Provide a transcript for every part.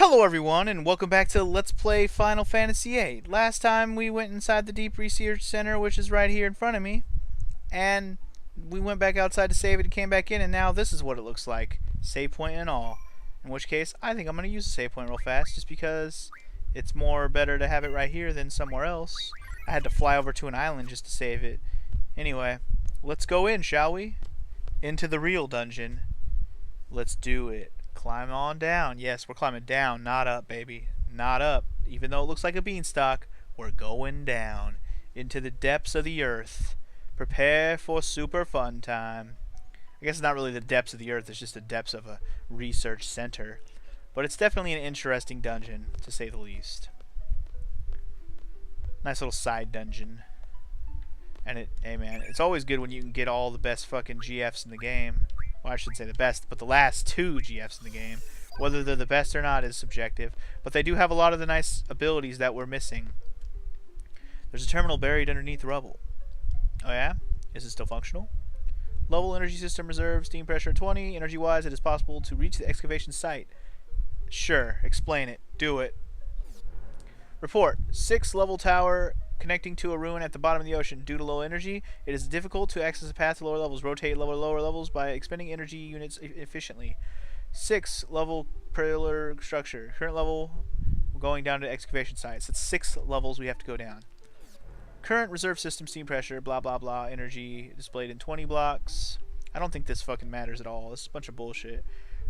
Hello everyone, and welcome back to Let's Play Final Fantasy VIII. Last time we went inside the Deep Research Center, which is right here in front of me, and we went back outside to save it and came back in, and now this is what it looks like. Save point and all. In which case, I think I'm going to use the save point real fast, just because it's better to have it right here than somewhere else. I had to fly over to an island just to save it. Anyway, let's go in, shall we? Into the real dungeon. Let's do it. Climb on down. Yes, we're climbing down, not up, baby. Not up. Even though it looks like a beanstalk, we're going down into the depths of the earth. Prepare for super fun time. I guess it's not really the depths of the earth, it's just the depths of a research center. But it's definitely an interesting dungeon, to say the least. Nice little side dungeon. And hey man, it's always good when you can get all the best fucking GFs in the game. Well, I shouldn't say the best, but the last two GFs in the game. Whether they're the best or not is subjective, but they do have a lot of the nice abilities that we're missing. There's a terminal buried underneath rubble. Oh yeah? Is it still functional? Level energy system reserve, steam pressure 20. Energy-wise, it is possible to reach the excavation site. Sure, explain it. Do it. Report. 6 level tower connecting to a ruin at the bottom of the ocean. Due to low energy, it is difficult to access a path to lower levels. Rotate lower levels by expending energy units efficiently. 6 level pillar structure. Current level going down to excavation sites. It's 6 levels we have to go down. Current reserve system steam pressure, blah blah blah. Energy displayed in 20 blocks. I don't think this fucking matters at all. This is a bunch of bullshit.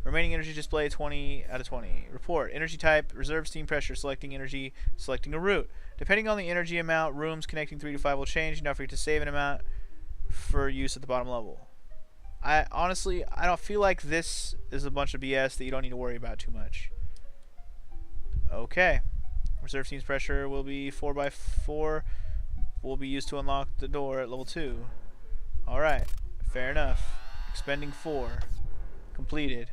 Remaining energy display 20 out of 20. Report. Energy type, reserve steam pressure, selecting energy, selecting a route. Depending on the energy amount, rooms connecting 3 to 5 will change. Don't forget to save an amount for use at the bottom level. Honestly, I don't feel like this is a bunch of BS that you don't need to worry about too much. Okay. Reserve steam pressure will be 4x4. Will be used to unlock the door at level 2. Alright. Fair enough. Expending 4. Completed.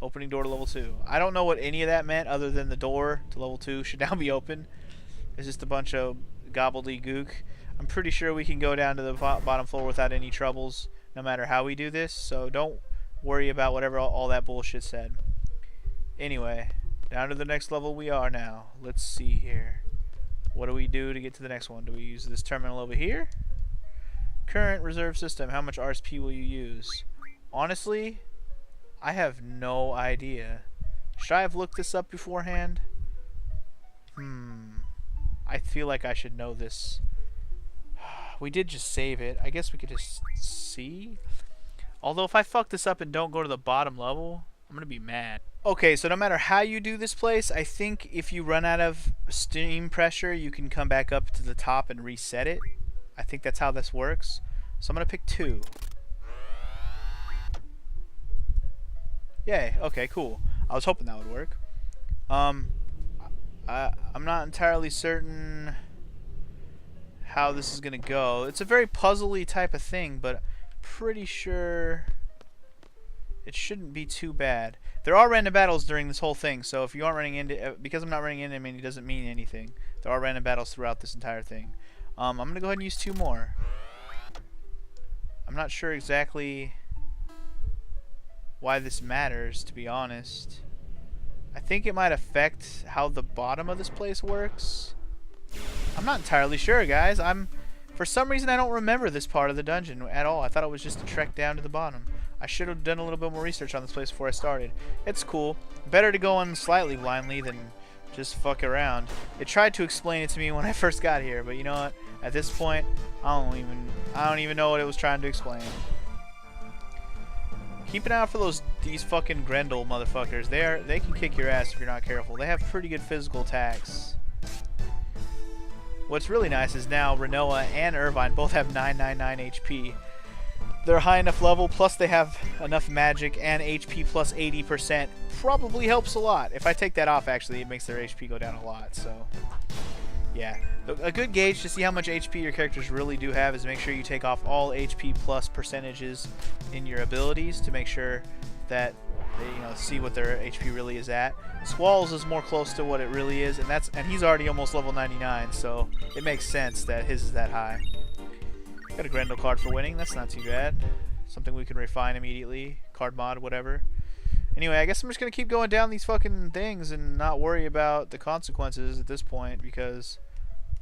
Opening door to level 2. I don't know what any of that meant other than the door to level 2 should now be open. It's just a bunch of gobbledygook. I'm pretty sure we can go down to the bottom floor without any troubles no matter how we do this, so don't worry about whatever all that bullshit said. Anyway, down to the next level we are now. Let's see here. What do we do to get to the next one? Do we use this terminal over here? Current reserve system. How much RSP will you use? Honestly, I have no idea. Should I have looked this up beforehand? I feel like I should know this. We did just save it. I guess we could just see. Although if I fuck this up and don't go to the bottom level, I'm gonna be mad. Okay, so no matter how you do this place, I think if you run out of steam pressure, you can come back up to the top and reset it. I think that's how this works. So I'm gonna pick 2. Yay, okay, cool. I was hoping that would work. I'm not entirely certain how this is gonna go. It's a very puzzly type of thing, but pretty sure it shouldn't be too bad. There are random battles during this whole thing, so if you aren't running into, because I'm not running into him, it doesn't mean anything. There are random battles throughout this entire thing. I'm gonna go ahead and use 2 more. I'm not sure exactly why this matters, to be honest. I think it might affect how the bottom of this place works. I'm not entirely sure, guys. For some reason I don't remember this part of the dungeon at all. I thought it was just a trek down to the bottom. I should have done a little bit more research on this place before I started. It's cool. Better to go in slightly blindly than just fuck around. It tried to explain it to me when I first got here, but you know what? At this point, I don't even know what it was trying to explain. Keep an eye out for these fucking Grendel motherfuckers. They can kick your ass if you're not careful. They have pretty good physical attacks. What's really nice is now Renoa and Irvine both have 999 HP. They're high enough level, plus they have enough magic and HP plus 80%. Probably helps a lot. If I take that off, actually, it makes their HP go down a lot. So, yeah. A good gauge to see how much HP your characters really do have is make sure you take off all HP plus percentages in your abilities to make sure that they, see what their HP really is at. Squall's is more close to what it really is, and he's already almost level 99, so it makes sense that his is that high. Got a Grendel card for winning. That's not too bad. Something we can refine immediately. Card mod, whatever. Anyway, I guess I'm just gonna keep going down these fucking things and not worry about the consequences at this point, because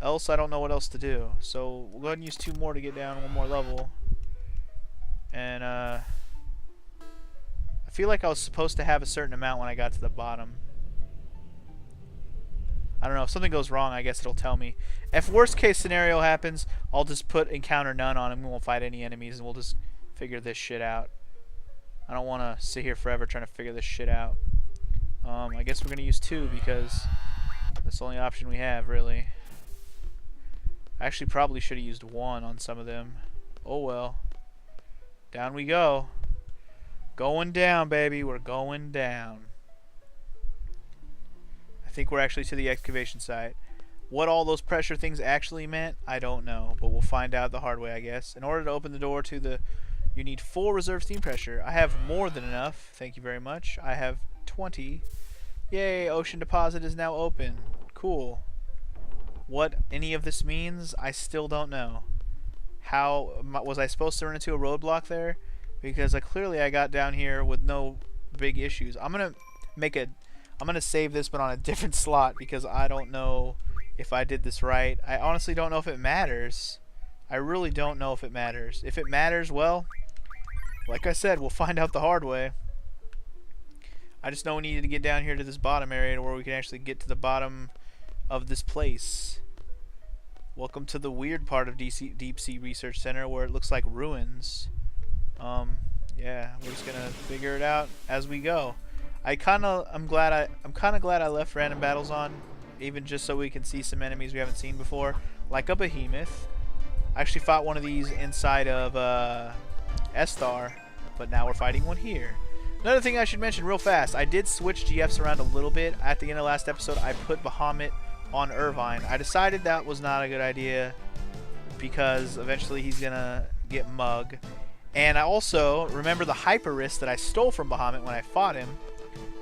else I don't know what else to do. So we'll go ahead and use 2 more to get down 1 more level. And I feel like I was supposed to have a certain amount when I got to the bottom. I don't know, if something goes wrong, I guess it'll tell me. If worst case scenario happens, I'll just put encounter none on him. We won't fight any enemies, and we'll just figure this shit out. I don't want to sit here forever trying to figure this shit out. I guess we're going to use 2 because that's the only option we have, really. I actually probably should have used 1 on some of them. Oh well. Down we go. Going down, baby. We're going down. I think we're actually to the excavation site. What all those pressure things actually meant, I don't know. But we'll find out the hard way, I guess. In order to open the door to the... You need 4 reserve steam pressure. I have more than enough. Thank you very much. I have 20. Yay, ocean deposit is now open. Cool. What any of this means, I still don't know. How was I supposed to run into a roadblock there? Because clearly I got down here with no big issues. I'm gonna save this, but on a different slot, because I don't know if I did this right. I honestly don't know if it matters. I really don't know if it matters. If it matters, well, like I said, we'll find out the hard way. I just know we needed to get down here to this bottom area where we can actually get to the bottom of this place. Welcome to the weird part of Deep Sea Research Center, where it looks like ruins. Yeah, we're just gonna figure it out as we go. I'm kind of glad I left random battles on, even just so we can see some enemies we haven't seen before, like a behemoth. I actually fought one of these inside of Esthar, but now we're fighting one here. Another thing I should mention real fast, I did switch GFs around a little bit. At the end of last episode, I put Bahamut on Irvine. I decided that was not a good idea because eventually he's gonna get Mug. And I also remember the Hyper Wrist that I stole from Bahamut when I fought him.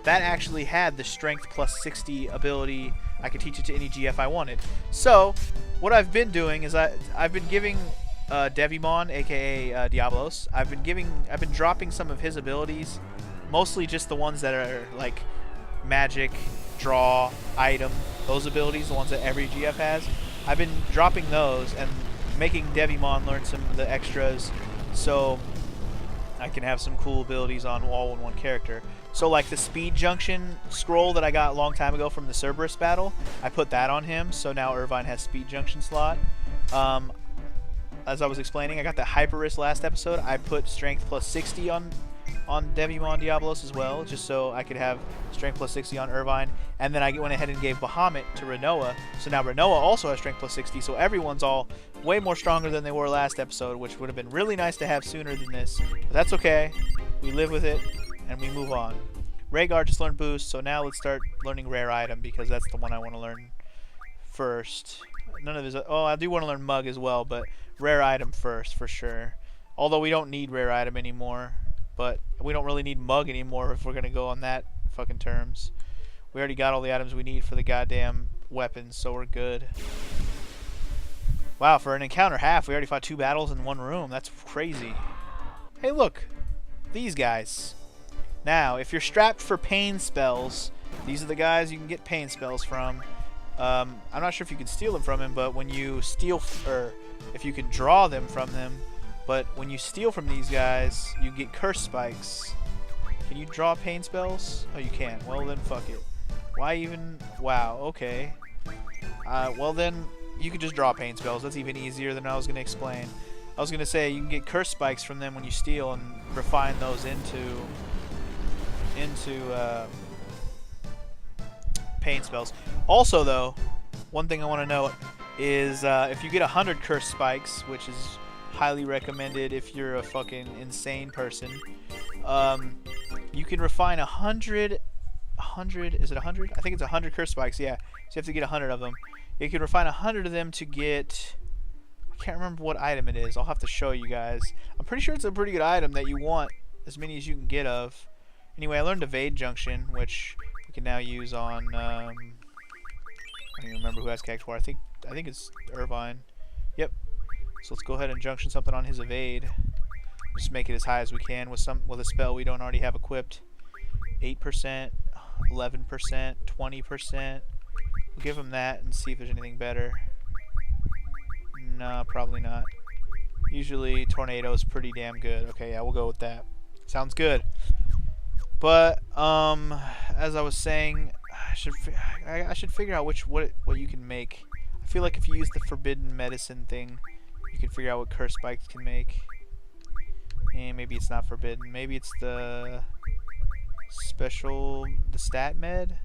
That actually had the Strength plus 60 ability. I could teach it to any GF I wanted. So what I've been doing is I've been giving Devimon, aka Diablos, I've been dropping some of his abilities, mostly just the ones that are like magic, draw, item, those abilities, the ones that every GF has. I've been dropping those and making Devimon learn some of the extras, so I can have some cool abilities on all in one character. So like the Speed Junction scroll that I got a long time ago from the Cerberus battle, I put that on him, so now Irvine has Speed Junction slot. As I was explaining, I got the Hyper Wrist last episode. I put Strength plus 60 on Devimon Diablos as well, just so I could have Strength plus 60 on Irvine. And then I went ahead and gave Bahamut to Renoa, so now Renoa also has Strength plus 60, so everyone's all way more stronger than they were last episode, which would have been really nice to have sooner than this. But that's okay. We live with it, and we move on. Rhaegar just learned Boost, so now let's start learning Rare Item, because that's the one I want to learn first. None of his... Oh, I do want to learn Mug as well, but Rare Item first, for sure. Although we don't need Rare Item anymore, but we don't really need Mug anymore if we're going to go on that fucking terms. We already got all the items we need for the goddamn weapons, so we're good. Wow, for an encounter half, we already fought 2 battles in 1 room. That's crazy. Hey, look. These guys. Now, if you're strapped for pain spells, these are the guys you can get pain spells from. I'm not sure if you can steal them from him, but when you steal, or if you can draw them from them, but when you steal from these guys, you get curse spikes. Can you draw pain spells? Oh, you can. Well, then fuck it. Why even? Wow, okay. Well, then you could just draw pain spells. That's even easier than I was going to explain. I was going to say you can get curse spikes from them when you steal and refine those into pain spells. Also, though, one thing I want to note is if you get 100 curse spikes, which is highly recommended if you're a fucking insane person, you can refine 100. Is it 100? I think it's 100 curse spikes. Yeah, so you have to get 100 of them. You can refine 100 of them to get... I can't remember what item it is. I'll have to show you guys. I'm pretty sure it's a pretty good item that you want as many as you can get of. Anyway, I learned a VIII Junction, which we can now use on... I don't even remember who has Cactuar. I think it's Irvine. Yep. So let's go ahead and junction something on his evade. Just make it as high as we can with a spell we don't already have equipped. 8%, 11%, 20%. We'll give them that and see if there's anything better. No, probably not. Usually tornado is pretty damn good. Okay, yeah, we'll go with that. Sounds good. But as I was saying, I should figure out what you can make. I feel like if you use the forbidden medicine thing, you can figure out what curse spikes can make. And maybe it's not forbidden. Maybe it's the stat med.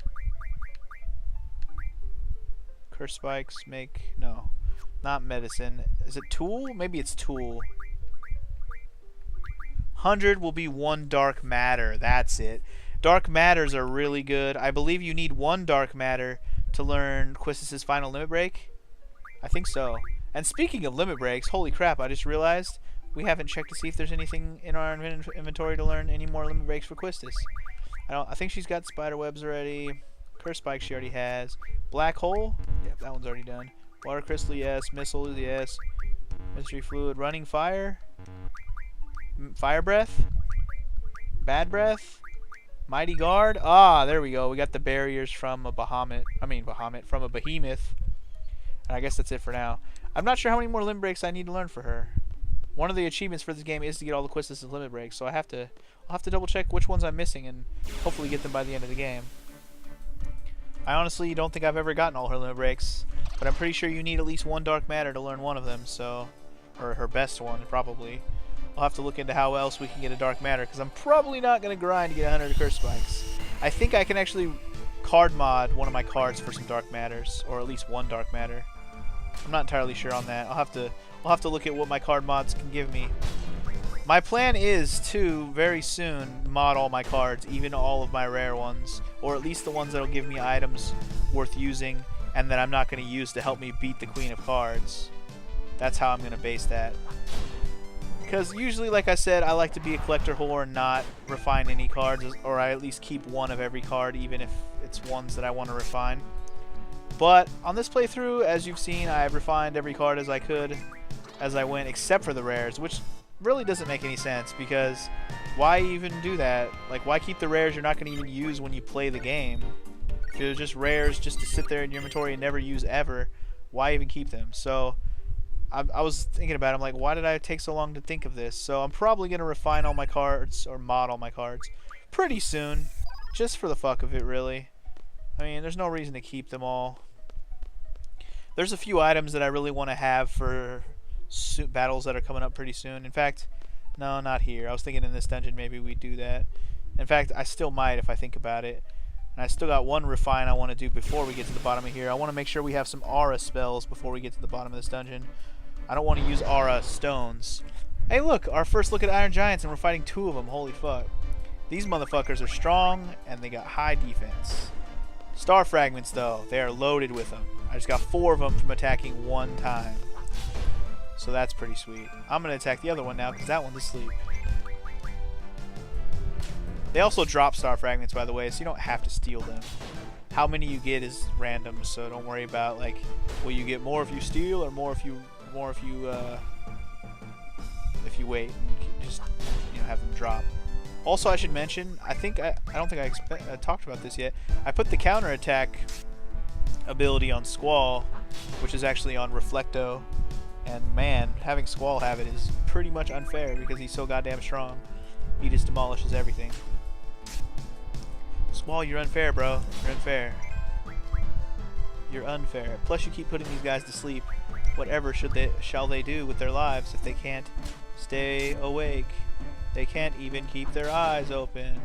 Curse spikes make no, not medicine. Is it tool? Maybe it's tool. 100 will be 1 dark matter. That's it. Dark matters are really good. I believe you need 1 dark matter to learn Quistis' final limit break. I think so. And speaking of limit breaks, holy crap, I just realized we haven't checked to see if there's anything in our inventory to learn any more limit breaks for Quistis. I think she's got spider webs already. Curse spike she already has. Black hole? Yep, that one's already done. Water crystal, yes. Missile, yes. Mystery fluid. Running fire? Fire breath? Bad breath? Mighty guard? Ah, there we go. We got the barriers from a Bahamut. From a behemoth. And I guess that's it for now. I'm not sure how many more limit breaks I need to learn for her. One of the achievements for this game is to get all the Quistis' limit breaks, so I'll have to double check which ones I'm missing and hopefully get them by the end of the game. I honestly don't think I've ever gotten all her limit breaks, but I'm pretty sure you need at least 1 dark matter to learn one of them, so, or her best one probably. I'll have to look into how else we can get a dark matter, because I'm probably not going to grind to get 100 curse spikes. I think I can actually card mod one of my cards for some dark matters, or at least 1 dark matter. I'm not entirely sure on that. I'll have to look at what my card mods can give me. My plan is to very soon mod all my cards, even all of my rare ones, or at least the ones that'll give me items worth using and that I'm not going to use to help me beat the Queen of Cards. That's how I'm going to base that. Because usually, like I said, I like to be a collector whore and not refine any cards, or I at least keep 1 of every card, even if it's ones that I want to refine. But on this playthrough, as you've seen, I've refined every card as I could as I went, except for the rares, which really doesn't make any sense, because why even do that? Like, why keep the rares you're not going to even use when you play the game? If they're just rares just to sit there in your inventory and never use ever, why even keep them? So I was thinking about it. I'm like, why did I take so long to think of this? So I'm probably going to refine all my cards, or mod all my cards, pretty soon, just for the fuck of it, really. I mean, there's no reason to keep them all. There's a few items that I really want to have for battles that are coming up pretty soon. In fact, no, not here. I was thinking in this dungeon maybe we'd do that. In fact, I still might if I think about it. And I still got 1 refine I want to do before we get to the bottom of here. I want to make sure we have some aura spells before we get to the bottom of this dungeon. I don't want to use aura stones. Hey look, our first look at Iron Giants, and we're fighting 2 of them. Holy fuck. These motherfuckers are strong and they got high defense. Star fragments though, they are loaded with them. I just got 4 of them from attacking 1 time. So that's pretty sweet. I'm going to attack the other one now because that one's asleep. They also drop star fragments, by the way, so you don't have to steal them. How many you get is random, so don't worry about, like, will you get more if you steal or more if you wait and just, you know, have them drop. Also, I should mention, I don't think I talked about this yet. I put the counterattack ability on Squall, which is actually on Reflecto. And man, having Squall have it is pretty much unfair because he's so goddamn strong. He just demolishes everything. Squall, you're unfair, bro. You're unfair. You're unfair. Plus, you keep putting these guys to sleep. Whatever shall they do with their lives if they can't stay awake? They can't even keep their eyes open.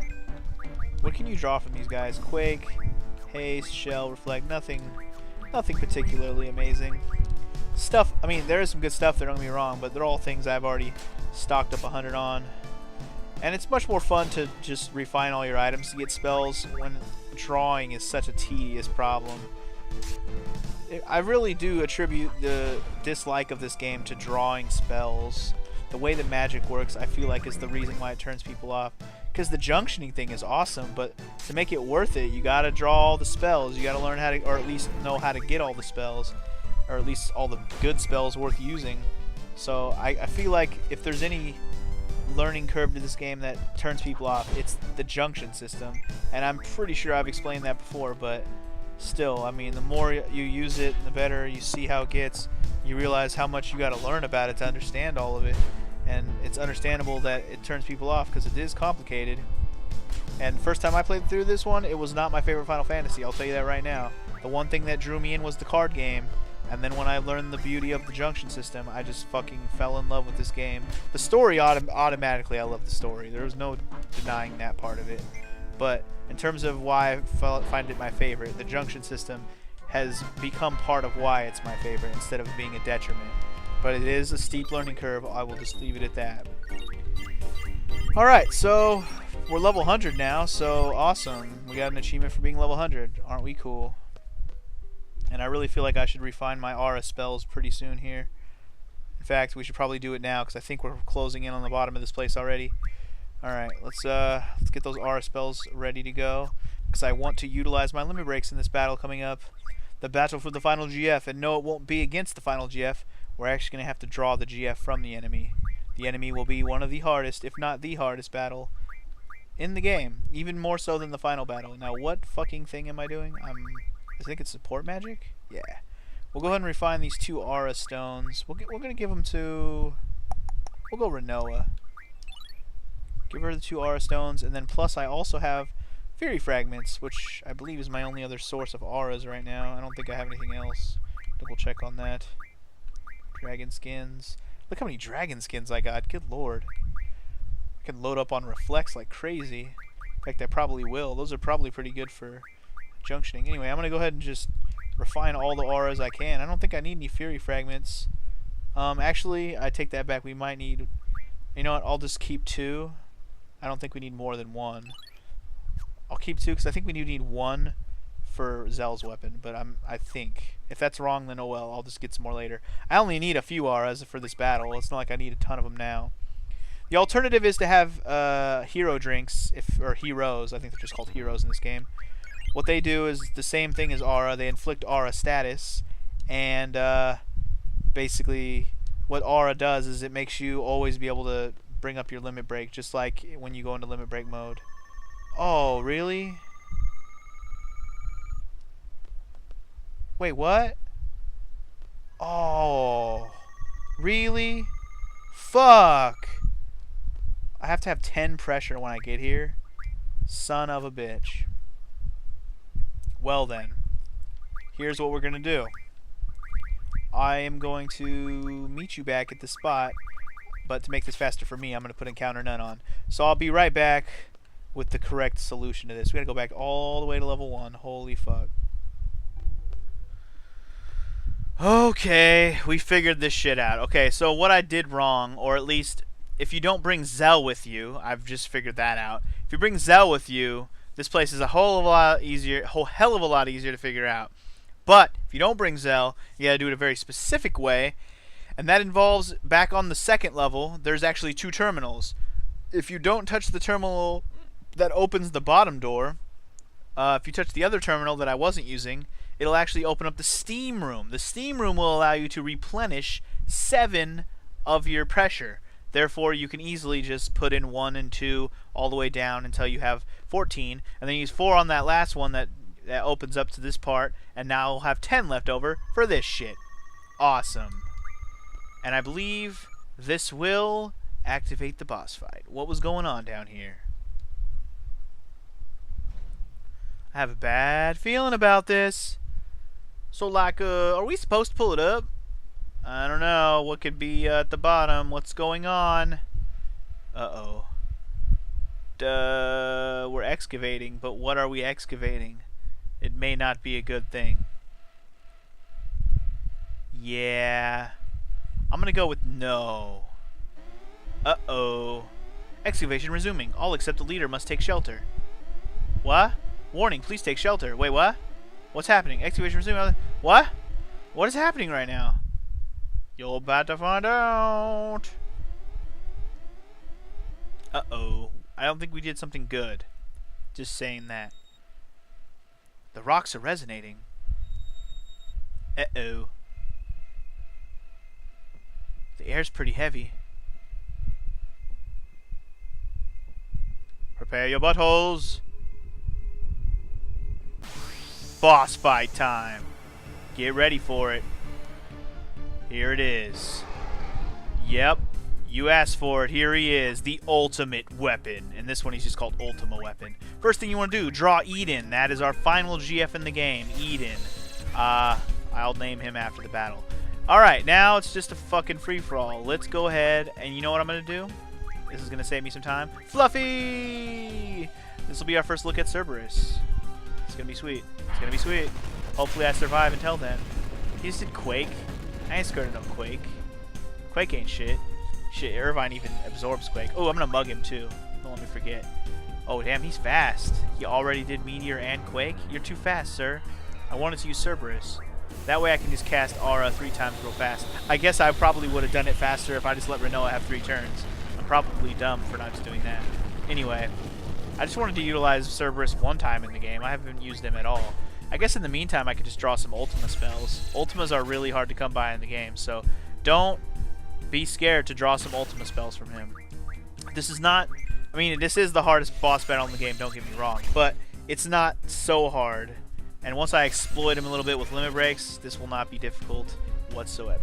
What can you draw from these guys? Quake, haste, shell, reflect. Nothing particularly amazing. Stuff, I mean, there is some good stuff there, don't get me wrong, but they're all things I've already stocked up 100 on. And it's much more fun to just refine all your items to get spells when drawing is such a tedious problem. I really do attribute the dislike of this game to drawing spells. The way that magic works, I feel like, is the reason why it turns people off. Because the junctioning thing is awesome, but to make it worth it, you gotta draw all the spells. You gotta learn how to, or at least know how to get all the spells. Or at least all the good spells worth using. So I feel like if there's any learning curve to this game that turns people off. It's the junction system, and I'm pretty sure I've explained that before, but still, I mean, the more you use it, the better you see how it gets. You realize how much you got to learn about it to understand all of it, and it's understandable that it turns people off because it is complicated. And first time I played through this one, it was not my favorite Final Fantasy, I'll tell you that right now. The one thing that drew me in was the card game, and then when I learned the beauty of the junction system, I just fucking fell in love with this game. The story, automatically, I love the story. There was no denying that part of it. But in terms of why I find it my favorite, the junction system has become part of why it's my favorite instead of being a detriment. But it is a steep learning curve. I will just leave it at that. Alright, so we're level 100 now, so awesome. We got an achievement for being level 100. Aren't we cool? And I really feel like I should refine my aura spells pretty soon here. In fact, we should probably do it now because I think we're closing in on the bottom of this place already. Alright, let's get those aura spells ready to go because I want to utilize my limit breaks in this battle coming up. The battle for the final GF, and no, it won't be against the final GF. We're actually going to have to draw the GF from the enemy. The enemy will be one of the hardest, if not the hardest battle in the game, even more so than the final battle. Now, what fucking thing am I doing? I think it's support magic? Yeah. We'll go ahead and refine these 2 aura stones. We're going to give them to... We'll go Renoa. Give her the 2 aura stones, and then plus I also have Fury Fragments, which I believe is my only other source of auras right now. I don't think I have anything else. Double check on that. Dragon skins. Look how many dragon skins I got. Good lord. I can load up on Reflex like crazy. In fact, I probably will. Those are probably pretty good for junctioning. Anyway, I'm going to go ahead and just refine all the auras I can. I don't think I need any Fury Fragments. Actually, I take that back. We might need... You know what? I'll just keep 2. I don't think we need more than 1. I'll keep 2 because I think we do need 1 for Zell's weapon, but I think. If that's wrong, then oh well, I'll just get some more later. I only need a few auras for this battle. It's not like I need a ton of them now. The alternative is to have hero drinks, or heroes. I think they're just called heroes in this game. What they do is the same thing as aura. They inflict aura status, and basically what aura does is it makes you always be able to bring up your limit break, just like when you go into limit break mode. Oh, really? Wait, what? Oh, really? Fuck! I have to have 10 pressure when I get here. Son of a bitch. Well then, here's what we're gonna do. I am going to meet you back at the spot, but to make this faster for me, I'm gonna put encounter none on. So I'll be right back with the correct solution to this. We gotta go back all the way to level 1. Holy fuck. Okay, we figured this shit out. Okay, so what I did wrong, or at least if you don't bring Zell with you, I've just figured that out. If you bring Zell with you, this place is a whole hell of a lot easier to figure out. But if you don't bring Zell, you gotta do it a very specific way, and that involves back on the 2nd level. There's actually 2 terminals. If you don't touch the terminal that opens the bottom door, if you touch the other terminal that I wasn't using, it'll actually open up the steam room. The steam room will allow you to replenish 7 of your pressure. Therefore, you can easily just put in 1 and 2 all the way down until you have 14, and then use 4 on that last one that opens up to this part, and now we'll have 10 left over for this shit. Awesome. And I believe this will activate the boss fight. What was going on down here? I have a bad feeling about this. So, like, are we supposed to pull it up? I don't know. What could be at the bottom? What's going on? Uh-oh. We're excavating, but what are we excavating? It may not be a good thing. Yeah. I'm gonna go with no. Uh-oh. Excavation resuming. All except the leader must take shelter. What? Warning, please take shelter. Wait, what? What's happening? Excavation resuming. What? What is happening right now? You're about to find out. Uh-oh. I don't think we did something good. Just saying that. The rocks are resonating. Uh-oh. The air's pretty heavy. Prepare your buttholes. Boss fight time. Get ready for it. Here it is. Yep. You asked for it. Here he is. The ultimate weapon. And this one he's just called Ultima Weapon. First thing you want to do, draw Eden. That is our final GF in the game. Eden. I'll name him after the battle. Alright, now it's just a fucking free-for-all. Let's go ahead, and you know what I'm going to do? This is going to save me some time. Fluffy! This will be our first look at Cerberus. It's going to be sweet. It's going to be sweet. Hopefully I survive until then. He just did Quake. I ain't scared of no Quake. Quake ain't shit. Shit, Irvine even absorbs Quake. Oh, I'm going to mug him too. Don't let me forget. Oh, damn, he's fast. He already did Meteor and Quake. You're too fast, sir. I wanted to use Cerberus. That way I can just cast Aura 3 times real fast. I guess I probably would have done it faster if I just let Renoa have 3 turns. I'm probably dumb for not just doing that. Anyway, I just wanted to utilize Cerberus 1 time in the game. I haven't used him at all. I guess in the meantime I could just draw some Ultima spells. Ultimas are really hard to come by in the game, so don't be scared to draw some Ultima spells from him. This is not... I mean, this is the hardest boss battle in the game, don't get me wrong, but it's not so hard. And once I exploit him a little bit with limit breaks, this will not be difficult whatsoever.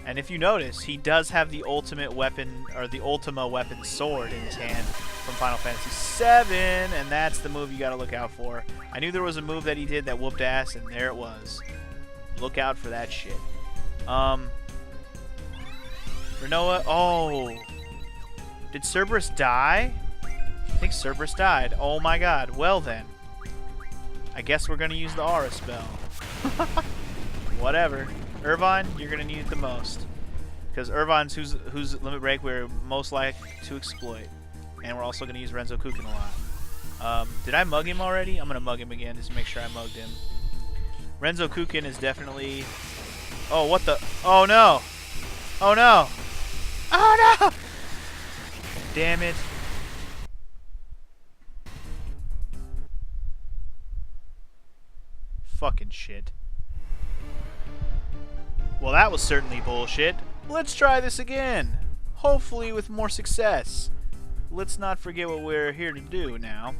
And if you notice, he does have the ultimate weapon, or the Ultima weapon sword in his hand from Final Fantasy VII, and that's the move you gotta look out for. I knew there was a move that he did that whooped ass, and there it was. Look out for that shit. Renoa, oh. Did Cerberus die? I think Cerberus died. Oh my god. Well then. I guess we're gonna use the Aura spell. Whatever. Irvine, you're gonna need it the most. Because Irvine's whose limit break we're most likely to exploit. And we're also gonna use Renzo Kukin a lot. Did I mug him already? I'm gonna mug him again just to make sure I mugged him. Renzo Kukin is definitely... Oh, what the... Oh no! Oh no! Oh no! Damn it. Fucking shit. Well, that was certainly bullshit. Let's try this again. Hopefully with more success. Let's not forget what we're here to do now.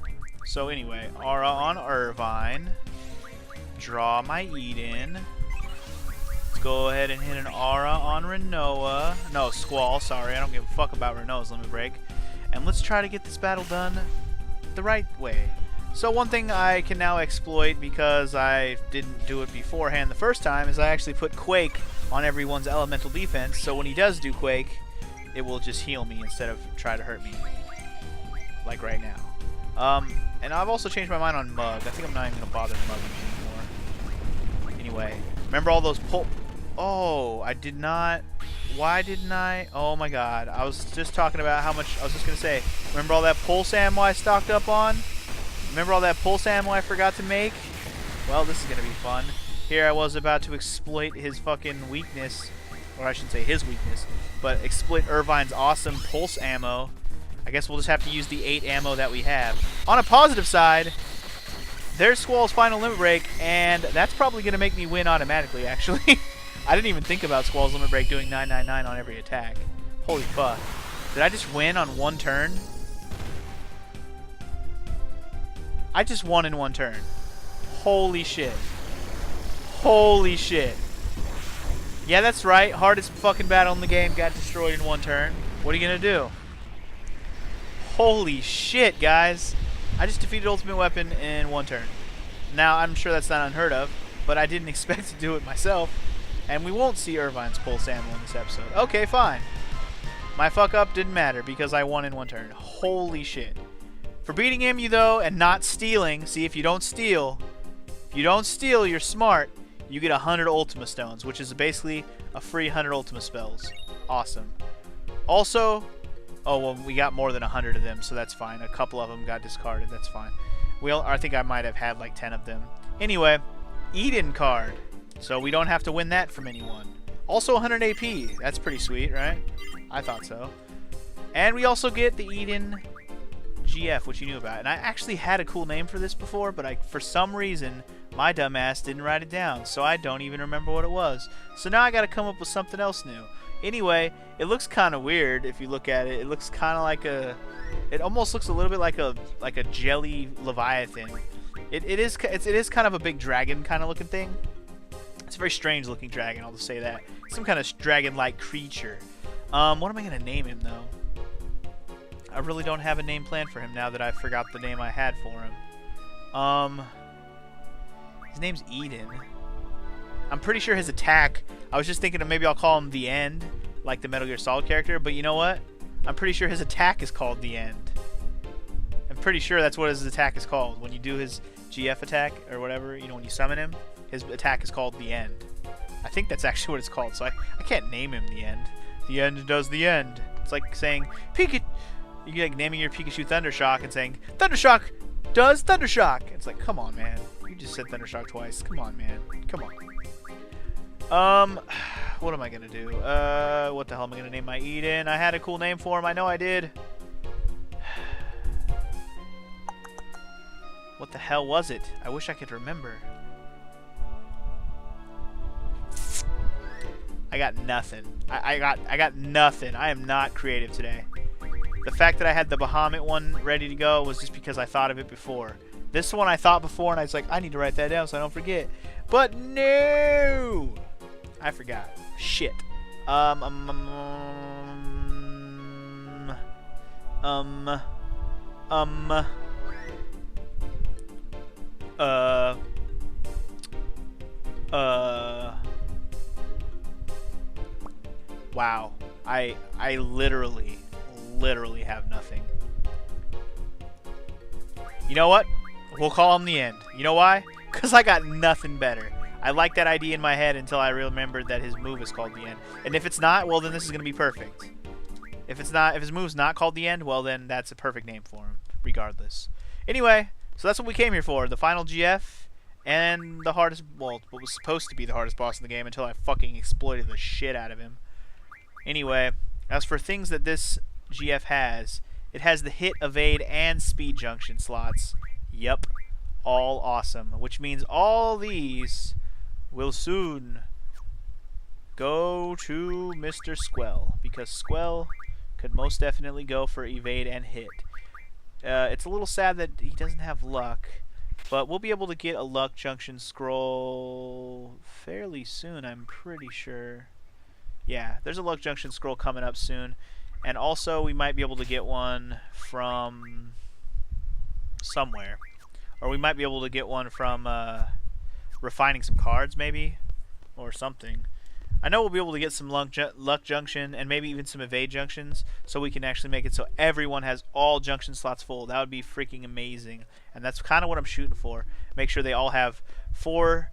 So anyway, Aura on Irvine. Draw my Eden. Let's go ahead and hit an Aura on Renoa. No, Squall, sorry. I don't give a fuck about Renoa's limit break. And let's try to get this battle done the right way. So one thing I can now exploit, because I didn't do it beforehand the first time, is I actually put Quake on everyone's elemental defense, so when he does do Quake, it will just heal me instead of try to hurt me. Like right now. And I've also changed my mind on Mug. I think I'm not even going to bother mugging anymore. Anyway, remember all those pull... Oh, I did not... Why didn't I? Oh my god. I was just talking about how much... I was just going to say, remember all that pulse ammo I stocked up on? Remember all that pulse ammo I forgot to make? Well, this is going to be fun. Here I was about to exploit his fucking weakness. Or I shouldn't say his weakness. But exploit Irvine's awesome pulse ammo. I guess we'll just have to use the 8 ammo that we have. On a positive side, there's Squall's final limit break. And that's probably going to make me win automatically, actually. I didn't even think about Squall's limit break doing 999 on every attack. Holy fuck. Did I just win on one turn? I just won in one turn. Holy shit. Holy shit. Yeah, that's right. Hardest fucking battle in the game got destroyed in one turn. What are you gonna do? Holy shit, guys. I just defeated Ultimate Weapon in one turn. Now, I'm sure that's not unheard of, but I didn't expect to do it myself. And we won't see Irvine's pulse ammo in this episode. Okay, fine. My fuck up didn't matter because I won in one turn. Holy shit. For beating him, though, and not stealing, see, if you don't steal, you're smart, you get 100 Ultima Stones, which is basically a free 100 Ultima spells. Awesome. Also, oh, well, we got more than 100 of them, so that's fine. A couple of them got discarded, that's fine. I think I might have had like 10 of them. Anyway, Eden card. So we don't have to win that from anyone. Also 100 AP. That's pretty sweet, right? I thought so. And we also get the Eden GF, which you knew about. And I actually had a cool name for this before, but for some reason, my dumbass didn't write it down, so I don't even remember what it was. So now I gotta come up with something else new. Anyway, it looks kind of weird if you look at it. It looks kind of like a... It almost looks a little bit like a jelly leviathan. It is kind of a big dragon kind of looking thing. It's a very strange looking dragon, I'll just say that. Some kind of dragon-like creature. What am I going to name him, though? I really don't have a name planned for him now that I forgot the name I had for him. His name's Eden. I'm pretty sure his attack... I was just thinking of maybe I'll call him The End, like the Metal Gear Solid character, but you know what? I'm pretty sure his attack is called The End. I'm pretty sure that's what his attack is called. When you do his GF attack, or whatever, you know, when you summon him, his attack is called The End. I think that's actually what it's called, so I can't name him The End. The End does the end. It's like saying, Pikachu... You're like naming your Pikachu Thundershock and saying, Thundershock does Thundershock! It's like, come on, man. You just said Thundershock twice. Come on, man. Come on. What am I gonna do? What the hell am I gonna name my Eden? I had a cool name for him. I know I did. What the hell was it? I wish I could remember. I got nothing. I got nothing. I am not creative today. The fact that I had the Bahamut one ready to go was just because I thought of it before. This one I thought before, and I was like, I need to write that down so I don't forget. But no! I forgot. Shit. Wow. I literally have nothing. You know what? We'll call him The End. You know why? Because I got nothing better. I like that idea in my head until I remembered that his move is called The End. And if it's not, well, then this is going to be perfect. If his move's not called The End, well, then that's a perfect name for him, regardless. Anyway, so that's what we came here for. The final GF and the hardest, well, what was supposed to be the hardest boss in the game until I fucking exploited the shit out of him. Anyway, as for things that this GF has, it has the hit, evade, and speed junction slots. Yep. All awesome. Which means all these will soon go to Mr. Squell, because Squell could most definitely go for evade and hit. It's a little sad that he doesn't have luck, but we'll be able to get a luck junction scroll fairly soon, I'm pretty sure. Yeah, there's a luck junction scroll coming up soon, and also we might be able to get one from somewhere, or we might be able to get one from refining some cards, maybe, or something. I know we'll be able to get some luck junction and maybe even some evade junctions, so we can actually make it so everyone has all junction slots full. That would be freaking amazing, and that's kind of what I'm shooting for. Make sure they all have 4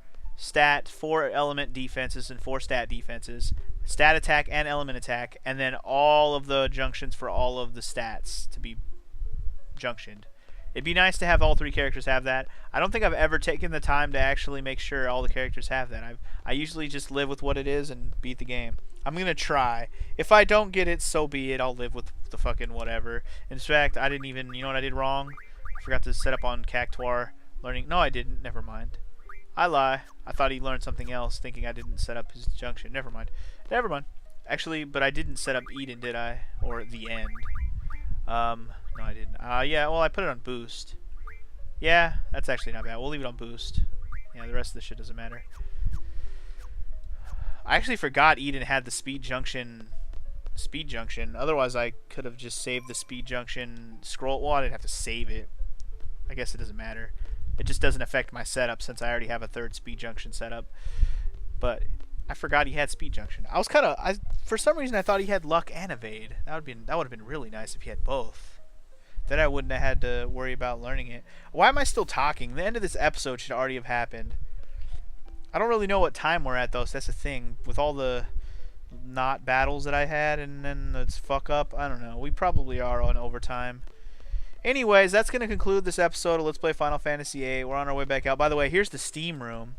element defenses and 4 stat defenses, stat attack and element attack, and then all of the junctions for all of the stats to be junctioned. It'd be nice to have all 3 characters have that. I don't think I've ever taken the time to actually make sure all the characters have that. I usually just live with what it is and beat the game. I'm going to try. If I don't get it, so be it. I'll live with the fucking whatever. In fact, I didn't even... You know what I did wrong? I forgot to set up on Cactuar learning... No, I didn't. Never mind. I lie. I thought he learned something else, thinking I didn't set up his junction. Never mind. Never mind. Actually, but I didn't set up Eden, did I? Or The End. No, I didn't. Yeah, well, I put it on boost. Yeah, that's actually not bad. We'll leave it on boost. Yeah, the rest of the shit doesn't matter. I actually forgot Eden had the speed junction. Otherwise, I could have just saved the speed junction scroll. Well, I didn't have to save it. I guess it doesn't matter. It just doesn't affect my setup since I already have a 3rd speed junction setup. But I forgot he had speed junction. I was kind of... For some reason, I thought he had luck and evade. That would have been really nice if he had both. Then I wouldn't have had to worry about learning it. Why am I still talking? The end of this episode should already have happened. I don't really know what time we're at, though, so that's the thing. With all the not battles that I had and then let's fuck up, I don't know. We probably are on overtime. Anyways, that's going to conclude this episode of Let's Play Final Fantasy VIII. We're on our way back out. By the way, here's the Steam room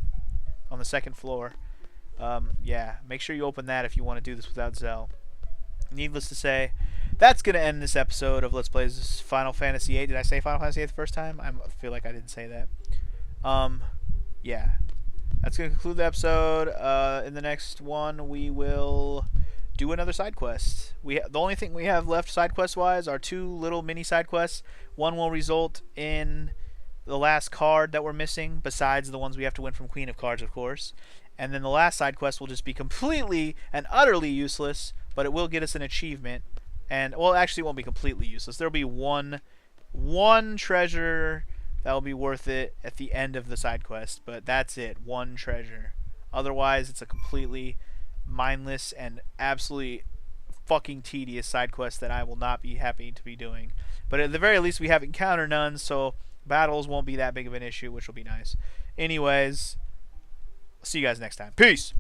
on the 2nd floor. Yeah, make sure you open that if you want to do this without Zell. Needless to say, that's going to end this episode of Let's Play Final Fantasy VIII. Did I say Final Fantasy VIII the first time? I feel like I didn't say that. Yeah. That's going to conclude the episode. In the next one, we will do another side quest. The only thing we have left side quest wise are 2 little mini side quests. One will result in the last card that we're missing, besides the ones we have to win from Queen of Cards, of course. And then the last side quest will just be completely and utterly useless, but it will get us an achievement. And, well, actually it won't be completely useless. There'll be one treasure that will be worth it at the end of the side quest, but that's it. 1 treasure. Otherwise, it's a completely mindless and absolutely fucking tedious side quest that I will not be happy to be doing. But at the very least, we have encounter none, so battles won't be that big of an issue, which will be nice. Anyways, see you guys next time. Peace!